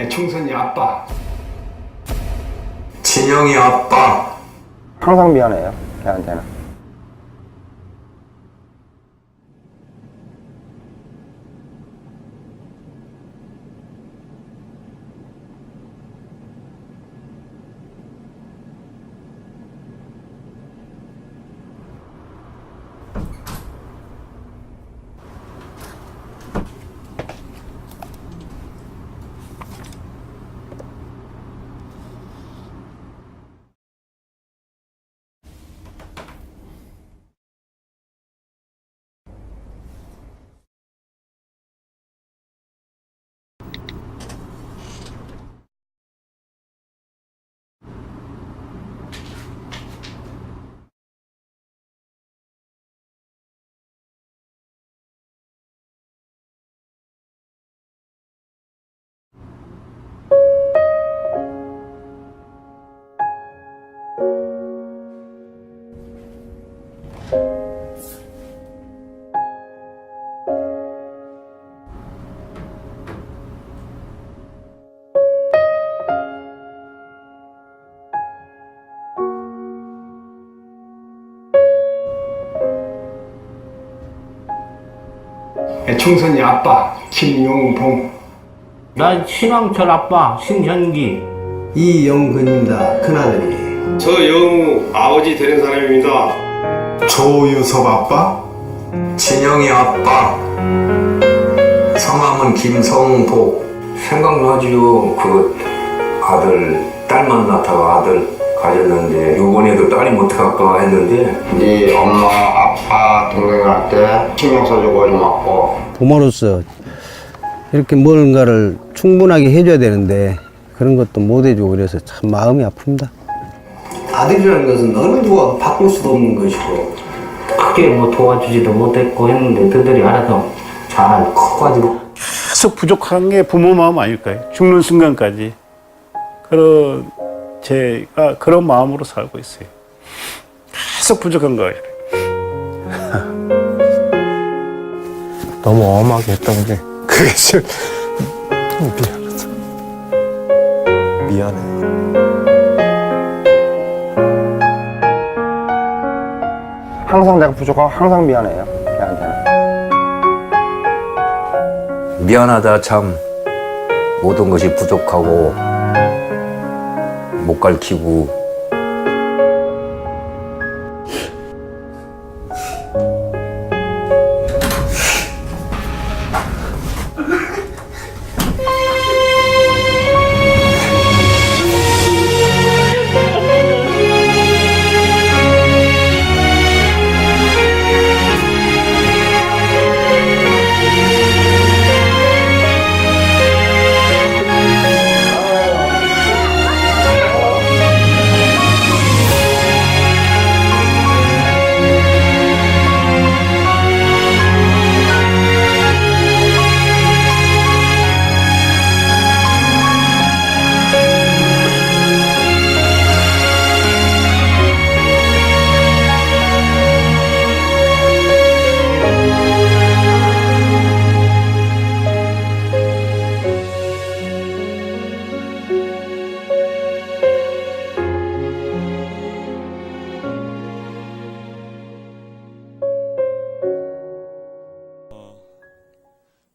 총선이 아빠. 진영이 아빠. 항상 미안해요, 걔한테는. 총선이 아빠. 김용봉. 난 신왕철 아빠 신현기. 이영근입니다. 큰아들이. 저 영우 아버지 되는 사람입니다. 조유섭 아빠. 진영이 아빠. 성함은 김성복. 생각나지요. 그 아들, 딸 만나다가 아들 가졌는데 요번에도 딸이 못할까 했는데 네 엄마, 아빠, 동생한테 신경 써주고 좀 맞고. 부모로서 이렇게 뭔가를 충분하게 해줘야 되는데 그런 것도 못 해주고 그래서 참 마음이 아픕니다. 아들이라는 것은 어느 누가 바꿀 수도 없는 것이고. 크게 뭐 도와주지도 못했고 했는데 그들이 알아서 잘 커가지고. 계속 부족한 게 부모 마음 아닐까요? 죽는 순간까지. 그런 제가 그런 마음으로 살고 있어요. 계속 부족한 거예요. 너무 엄하게 했던 게 그게 좀 미안하다. 미안해. 항상 내가 부족하고 항상 미안해요, 걔한테는. 미안하다 참. 모든 것이 부족하고 못 가르치고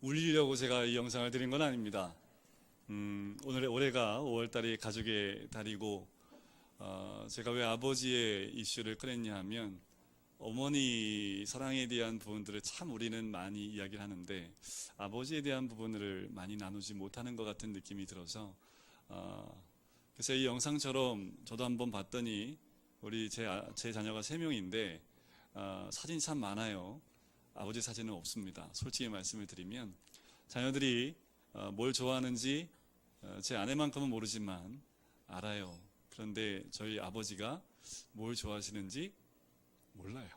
울리려고 제가 이 영상을 드린 건 아닙니다. 올해가 5월달이 가족의 달이고 제가 왜 아버지의 이슈를 꺼냈냐 하면 어머니 사랑에 대한 부분들을 참 우리는 많이 이야기를 하는데 아버지에 대한 부분을 많이 나누지 못하는 것 같은 느낌이 들어서 그래서 이 영상처럼 저도 한번 봤더니 우리 제 자녀가 3명인데 사진이 참 많아요. 아버지 사진은 없습니다. 솔직히 말씀을 드리면 자녀들이 뭘 좋아하는지 제 아내만큼은 모르지만 알아요. 그런데 저희 아버지가 뭘 좋아하시는지 몰라요.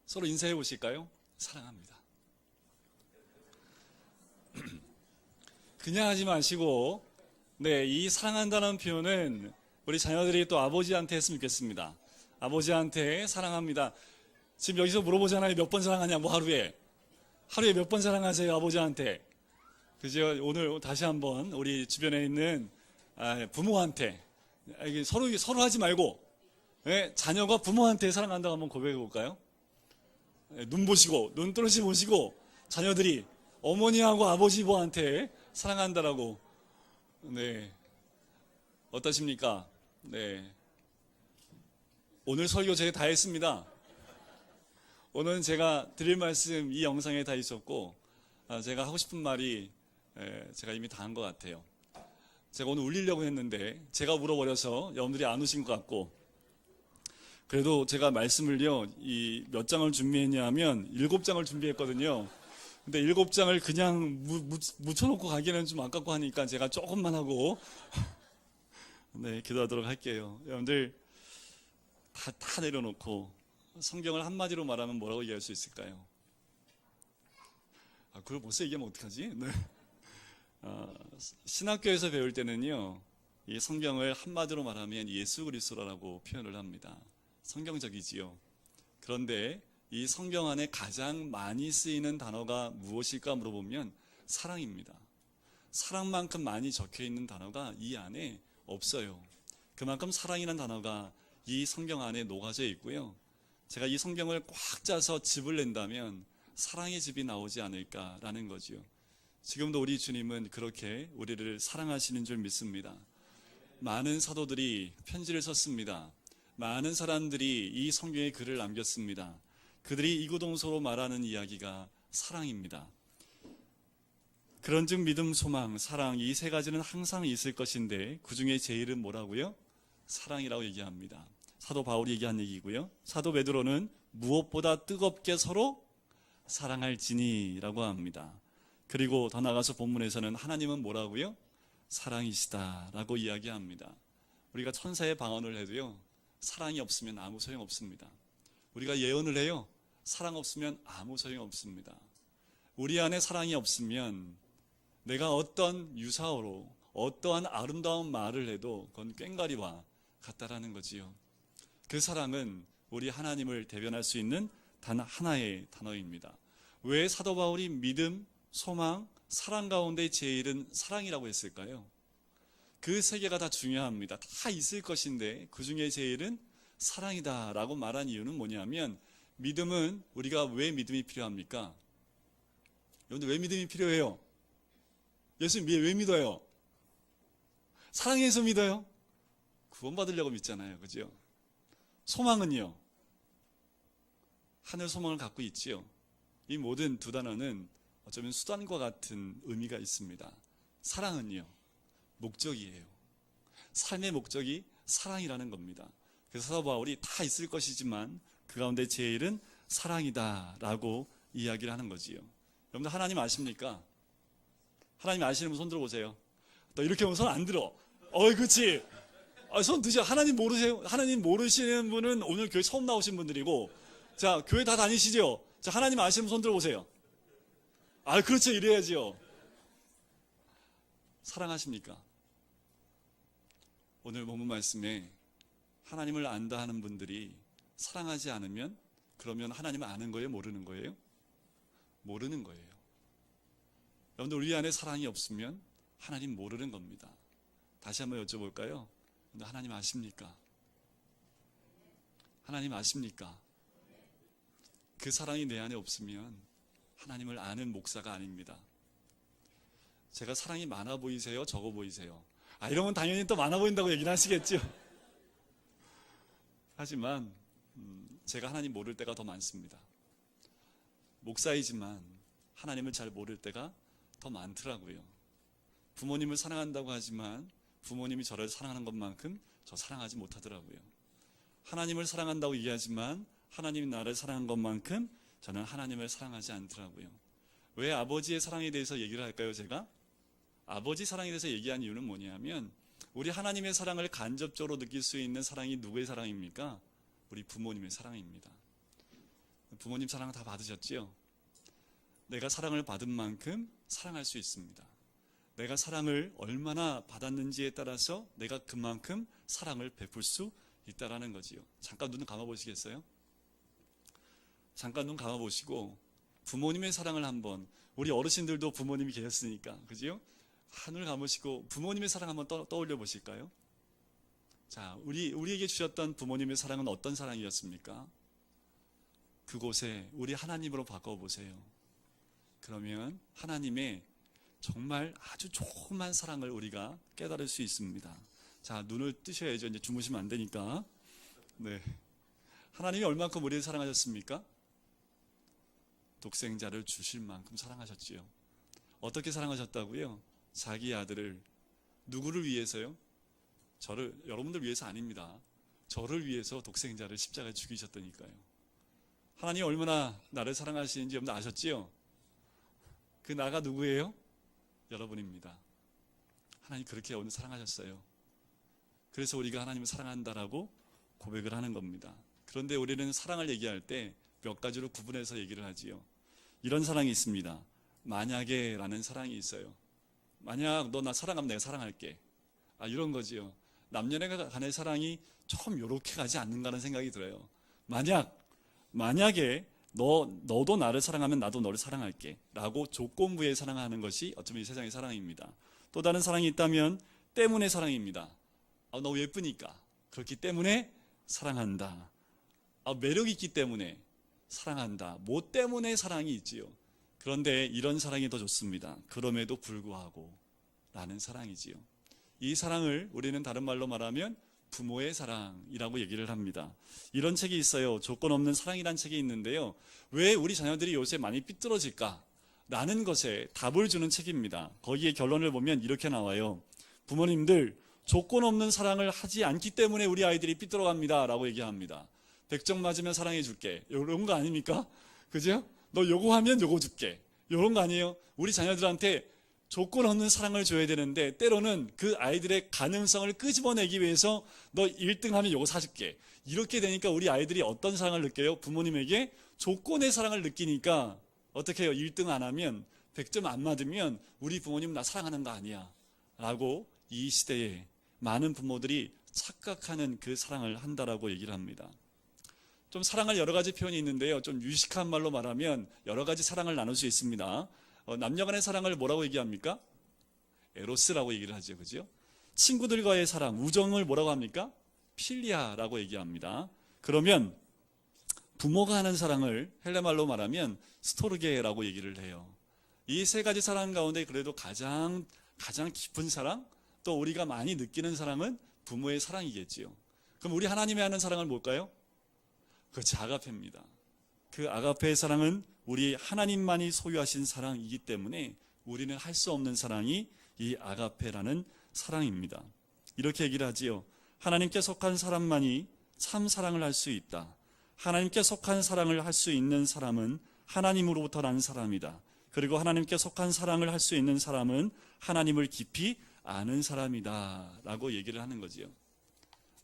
서로 인사해 보실까요? 사랑합니다. 그냥 하지 마시고 이 사랑한다는 표현은 우리 자녀들이 또 아버지한테 했으면 좋겠습니다. 아버지한테 사랑합니다. 지금 여기서 물어보잖아요. 몇 번 사랑하냐, 뭐 하루에 몇 번 사랑하세요, 아버지한테. 그죠? 오늘 다시 한번 우리 주변에 있는 부모한테, 이게 서로 하지 말고, 예, 자녀가 부모한테 사랑한다고 한번 고백해 볼까요? 예, 눈 떨어지 보시고, 자녀들이 어머니하고 아버지한테 사랑한다라고. 네. 어떠십니까? 네. 오늘 설교 제가 다 했습니다. 오늘은 제가 드릴 말씀 이 영상에 다 있었고, 제가 하고 싶은 말이 제가 이미 다 한 것 같아요. 제가 오늘 울리려고 했는데 제가 울어버려서 여러분들이 안 우신 것 같고, 그래도 제가 말씀을요, 이 몇 장을 준비했냐 하면 7장을 준비했거든요. 근데 7장을 그냥 묻혀놓고 가기는 좀 아깝고 하니까 제가 조금만 하고 네, 기도하도록 할게요. 여러분들 다 내려놓고 성경을 한마디로 말하면 뭐라고 이해할 수 있을까요? 그걸 벌써 얘기하면 어떡하지? 네. 신학교에서 배울 때는요, 이 성경을 한마디로 말하면 예수 그리스도라고 표현을 합니다. 성경적이지요. 그런데 이 성경 안에 가장 많이 쓰이는 단어가 무엇일까 물어보면 사랑입니다. 사랑만큼 많이 적혀 있는 단어가 이 안에 없어요. 그만큼 사랑이라는 단어가 이 성경 안에 녹아져 있고요. 제가 이 성경을 꽉 짜서 즙을 낸다면 사랑의 즙이 나오지 않을까라는 거지요. 지금도 우리 주님은 그렇게 우리를 사랑하시는 줄 믿습니다. 많은 사도들이 편지를 썼습니다. 많은 사람들이 이 성경에 글을 남겼습니다. 그들이 이구동서로 말하는 이야기가 사랑입니다. 그런즉 믿음, 소망, 사랑, 이 세 가지는 항상 있을 것인데 그 중에 제일은 뭐라고요? 사랑이라고 얘기합니다. 사도 바울이 얘기한 얘기고요. 사도 베드로는 무엇보다 뜨겁게 서로 사랑할지니라고 합니다. 그리고 더 나아가서 본문에서는 하나님은 뭐라고요? 사랑이시다라고 이야기합니다. 우리가 천사의 방언을 해도요, 사랑이 없으면 아무 소용 없습니다. 우리가 예언을 해요, 사랑 없으면 아무 소용 없습니다. 우리 안에 사랑이 없으면 내가 어떤 유사어로 어떠한 아름다운 말을 해도 그건 꽹과리와 같다라는 거지요. 그 사랑은 우리 하나님을 대변할 수 있는 단 하나의 단어입니다. 왜 사도 바울이 믿음, 소망, 사랑 가운데 제일은 사랑이라고 했을까요? 그 세 개가 다 중요합니다. 다 있을 것인데 그 중에 제일은 사랑이다라고 말한 이유는 뭐냐면, 믿음은 우리가 왜 믿음이 필요합니까? 여러분들 왜 믿음이 필요해요? 예수님 왜 믿어요? 사랑해서 믿어요? 구원받으려고 믿잖아요. 그죠? 소망은요? 하늘 소망을 갖고 있지요. 이 모든 두 단어는 어쩌면 수단과 같은 의미가 있습니다. 사랑은요, 목적이에요. 삶의 목적이 사랑이라는 겁니다. 그래서 사도 바울이 다 있을 것이지만 그 가운데 제일은 사랑이다라고 이야기를 하는 거지요. 여러분들 하나님 아십니까? 하나님 아시는 분 손 들어보세요. 또 이렇게 하면 손 안 들어. 그렇지. 손 드셔. 하나님 모르세요? 하나님 모르시는 분은 오늘 교회 처음 나오신 분들이고, 자, 교회 다 다니시죠? 자, 하나님 아시는 분 손 들어보세요. 그렇죠. 이래야지요. 사랑하십니까? 오늘 본문 말씀에 하나님을 안다 하는 분들이 사랑하지 않으면, 그러면 하나님을 아는 거예요? 모르는 거예요? 모르는 거예요. 여러분들 우리 안에 사랑이 없으면 하나님 모르는 겁니다. 다시 한번 여쭤볼까요? 하나님 아십니까? 하나님 아십니까? 그 사랑이 내 안에 없으면 하나님을 아는 목사가 아닙니다. 제가 사랑이 많아 보이세요? 적어 보이세요? 이러면 당연히 또 많아 보인다고 얘기를 하시겠죠. 하지만 제가 하나님 모를 때가 더 많습니다. 목사이지만 하나님을 잘 모를 때가 더 많더라고요. 부모님을 사랑한다고 하지만 부모님이 저를 사랑하는 것만큼 저 사랑하지 못하더라고요. 하나님을 사랑한다고 얘기하지만 하나님이 나를 사랑한 것만큼 저는 하나님을 사랑하지 않더라고요. 왜 아버지의 사랑에 대해서 얘기를 할까요? 제가 아버지 사랑에 대해서 얘기한 이유는 뭐냐면, 우리 하나님의 사랑을 간접적으로 느낄 수 있는 사랑이 누구의 사랑입니까? 우리 부모님의 사랑입니다. 부모님 사랑 다 받으셨지요? 내가 사랑을 받은 만큼 사랑할 수 있습니다. 내가 사랑을 얼마나 받았는지에 따라서 내가 그만큼 사랑을 베풀 수 있다라는 거지요. 잠깐 눈 감아보시겠어요? 잠깐 눈 감아보시고 부모님의 사랑을 한번, 우리 어르신들도 부모님이 계셨으니까, 그죠? 눈을 감으시고 부모님의 사랑 한번 떠올려 보실까요? 자, 우리에게 주셨던 부모님의 사랑은 어떤 사랑이었습니까? 그곳에 우리 하나님으로 바꿔보세요. 그러면 하나님의 정말 아주 조그만 사랑을 우리가 깨달을 수 있습니다. 자, 눈을 뜨셔야죠. 이제 주무시면 안 되니까. 네. 하나님이 얼만큼 우리를 사랑하셨습니까? 독생자를 주실 만큼 사랑하셨지요. 어떻게 사랑하셨다고요? 자기 아들을, 누구를 위해서요? 여러분들 위해서 아닙니다. 저를 위해서 독생자를 십자가에 죽이셨다니까요. 하나님 얼마나 나를 사랑하시는지 여러분 아셨지요? 그 나가 누구예요? 여러분입니다. 하나님 그렇게 오늘 사랑하셨어요. 그래서 우리가 하나님을 사랑한다라고 고백을 하는 겁니다. 그런데 우리는 사랑을 얘기할 때 몇 가지로 구분해서 얘기를 하지요. 이런 사랑이 있습니다. 만약에 라는 사랑이 있어요. 만약 너 나 사랑하면 내가 사랑할게. 이런 거지요. 남녀 간의 사랑이 좀 요렇게 가지 않는가라는 생각이 들어요. 만약에 너도 나를 사랑하면 나도 너를 사랑할게 라고 조건부에 사랑하는 것이 어쩌면 이 세상의 사랑입니다. 또 다른 사랑이 있다면 때문에 사랑입니다. 너 예쁘니까 그렇기 때문에 사랑한다. 매력이 있기 때문에 사랑한다. 뭐 때문에 사랑이 있지요. 그런데 이런 사랑이 더 좋습니다. 그럼에도 불구하고 라는 사랑이지요. 이 사랑을 우리는 다른 말로 말하면 부모의 사랑이라고 얘기를 합니다. 이런 책이 있어요. 조건 없는 사랑이라는 책이 있는데요. 왜 우리 자녀들이 요새 많이 삐뚤어질까? 라는 것에 답을 주는 책입니다. 거기에 결론을 보면 이렇게 나와요. 부모님들, 조건 없는 사랑을 하지 않기 때문에 우리 아이들이 삐뚤어갑니다. 라고 얘기합니다. 100점 맞으면 사랑해 줄게. 이런 거 아닙니까? 그죠? 너 요거 하면 요거 줄게. 이런 거 아니에요? 우리 자녀들한테 조건 없는 사랑을 줘야 되는데 때로는 그 아이들의 가능성을 끄집어내기 위해서 너 1등 하면 요거 사줄게. 이렇게 되니까 우리 아이들이 어떤 사랑을 느껴요? 부모님에게 조건의 사랑을 느끼니까 어떻게 해요? 1등 안 하면 100점 안 맞으면 우리 부모님 나 사랑하는 거 아니야 라고 이 시대에 많은 부모들이 착각하는 그 사랑을 한다라고 얘기를 합니다. 좀 사랑할 여러 가지 표현이 있는데요. 좀 유식한 말로 말하면 여러 가지 사랑을 나눌 수 있습니다. 남녀 간의 사랑을 뭐라고 얘기합니까? 에로스라고 얘기를 하죠. 그죠? 친구들과의 사랑, 우정을 뭐라고 합니까? 필리아라고 얘기합니다. 그러면 부모가 하는 사랑을 헬레말로 말하면 스토르게라고 얘기를 해요. 이 세 가지 사랑 가운데 그래도 가장 깊은 사랑, 또 우리가 많이 느끼는 사랑은 부모의 사랑이겠지요. 그럼 우리 하나님이 하는 사랑은 뭘까요? 그렇지, 아가페입니다. 그 아가페의 사랑은 우리 하나님만이 소유하신 사랑이기 때문에 우리는 할 수 없는 사랑이 이 아가페라는 사랑입니다. 이렇게 얘기를 하지요. 하나님께 속한 사람만이 참 사랑을 할 수 있다. 하나님께 속한 사랑을 할 수 있는 사람은 하나님으로부터 난 사람이다. 그리고 하나님께 속한 사랑을 할 수 있는 사람은 하나님을 깊이 아는 사람이다 라고 얘기를 하는 거지요.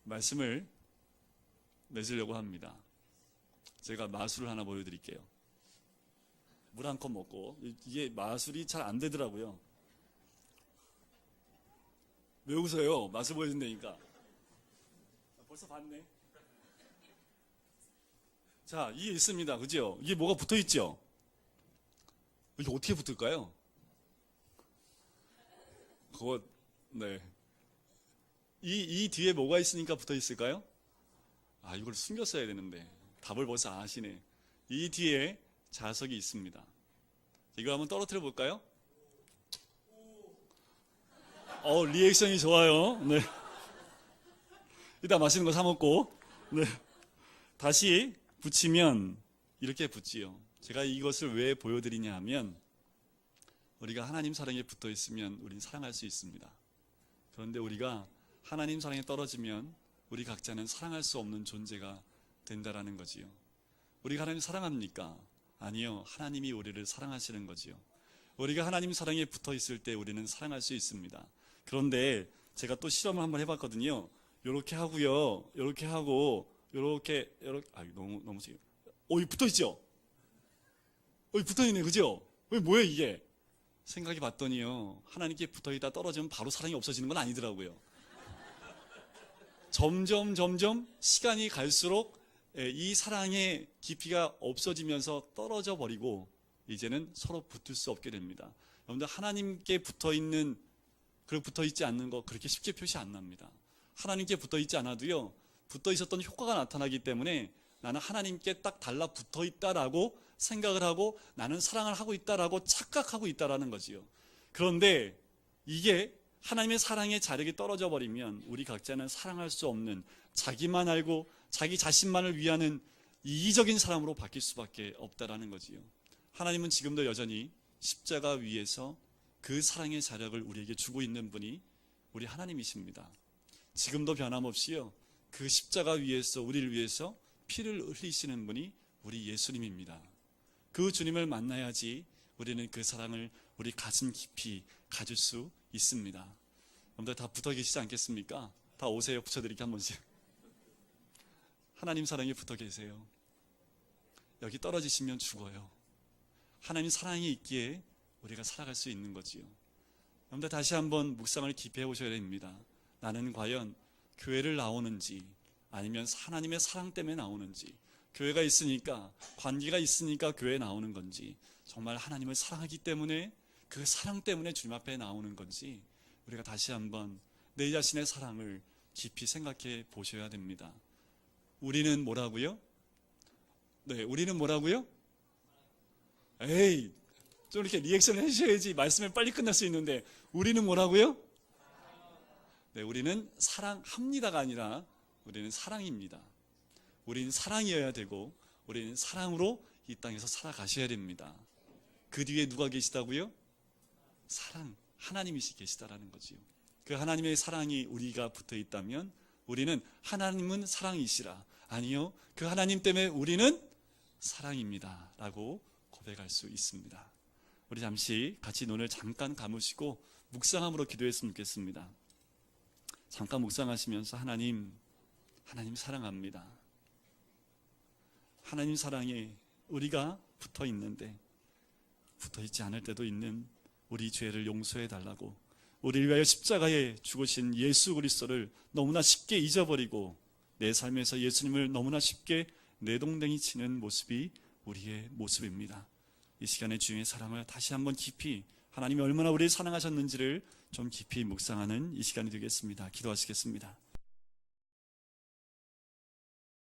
말씀을 맺으려고 합니다. 제가 마술을 하나 보여드릴게요. 물 한 컵 먹고. 이게 마술이 잘 안 되더라고요. 왜 웃어요? 마술 보여준다니까. 벌써 봤네. 자, 이게 있습니다. 그죠? 이게 뭐가 붙어 있죠? 이게 어떻게 붙을까요? 네. 이 뒤에 뭐가 있으니까 붙어 있을까요? 이걸 숨겼어야 되는데. 답을 벌써 아시네. 이 뒤에 자석이 있습니다. 이거 한번 떨어뜨려 볼까요? 리액션이 좋아요. 네. 이따 맛있는 거 사 먹고. 네. 다시 붙이면 이렇게 붙지요. 제가 이것을 왜 보여드리냐 하면 우리가 하나님 사랑에 붙어 있으면 우리는 사랑할 수 있습니다. 그런데 우리가 하나님 사랑에 떨어지면 우리 각자는 사랑할 수 없는 존재가 된다라는 거지요. 우리가 하나님 사랑합니까? 아니요. 하나님이 우리를 사랑하시는 거지요. 우리가 하나님 사랑에 붙어 있을 때 우리는 사랑할 수 있습니다. 그런데 제가 또 실험을 한번 해봤거든요. 요렇게 하고요. 요렇게 하고 요렇게 너무 지금 이 붙어 있죠? 이 붙어 있네. 그죠? 뭐예요 이게? 생각해 봤더니요. 하나님께 붙어 있다 떨어지면 바로 사랑이 없어지는 건 아니더라고요. 점점 시간이 갈수록 이 사랑의 깊이가 없어지면서 떨어져 버리고 이제는 서로 붙을 수 없게 됩니다. 여러분들 하나님께 붙어있는 그리고 붙어있지 않는 거 그렇게 쉽게 표시 안 납니다. 하나님께 붙어있지 않아도요, 붙어있었던 효과가 나타나기 때문에 나는 하나님께 딱 달라붙어있다라고 생각을 하고 나는 사랑을 하고 있다라고 착각하고 있다라는 거지요. 그런데 이게 하나님의 사랑의 자력이 떨어져 버리면 우리 각자는 사랑할 수 없는, 자기만 알고 자기 자신만을 위하는 이기적인 사람으로 바뀔 수밖에 없다라는 거지요. 하나님은 지금도 여전히 십자가 위에서 그 사랑의 자력을 우리에게 주고 있는 분이 우리 하나님이십니다. 지금도 변함없이요, 그 십자가 위에서 우리를 위해서 피를 흘리시는 분이 우리 예수님입니다. 그 주님을 만나야지 우리는 그 사랑을 우리 가슴 깊이 가질 수 있습니다. 여러분들 다 붙어 계시지 않겠습니까? 다 오세요. 붙여드릴게 한 번씩. 하나님 사랑에 붙어 계세요. 여기 떨어지시면 죽어요. 하나님 사랑이 있기에 우리가 살아갈 수 있는 거지요. 여러분들 다시 한번 묵상을 깊이 해보셔야 됩니다. 나는 과연 교회를 나오는지 아니면 하나님의 사랑 때문에 나오는지, 교회가 있으니까, 관계가 있으니까 교회에 나오는 건지, 정말 하나님을 사랑하기 때문에 그 사랑 때문에 주님 앞에 나오는 건지, 우리가 다시 한번 내 자신의 사랑을 깊이 생각해 보셔야 됩니다. 우리는 뭐라고요? 네, 우리는 뭐라고요? 에이, 좀 이렇게 리액션을 해주셔야지 말씀을 빨리 끝날 수 있는데, 우리는 뭐라고요? 네, 우리는 사랑합니다가 아니라 우리는 사랑입니다. 우리는 사랑이어야 되고 우리는 사랑으로 이 땅에서 살아가셔야 됩니다. 그 뒤에 누가 계시다고요? 사랑, 하나님이 계시다라는 거지요. 그 하나님의 사랑이 우리가 붙어 있다면 우리는 하나님은 사랑이시라, 아니요, 그 하나님 때문에 우리는 사랑입니다 라고 고백할 수 있습니다. 우리 잠시 같이 눈을 잠깐 감으시고 묵상함으로 기도했으면 좋겠습니다. 잠깐 묵상하시면서 하나님 사랑합니다. 하나님 사랑에 우리가 붙어 있는데 붙어 있지 않을 때도 있는 우리 죄를 용서해 달라고, 우리를 위하여 십자가에 죽으신 예수 그리스도를 너무나 쉽게 잊어버리고 내 삶에서 예수님을 너무나 쉽게 내동댕이 치는 모습이 우리의 모습입니다. 이 시간에 주님의 사랑을 다시 한번 깊이, 하나님이 얼마나 우리를 사랑하셨는지를 좀 깊이 묵상하는 이 시간이 되겠습니다. 기도하시겠습니다.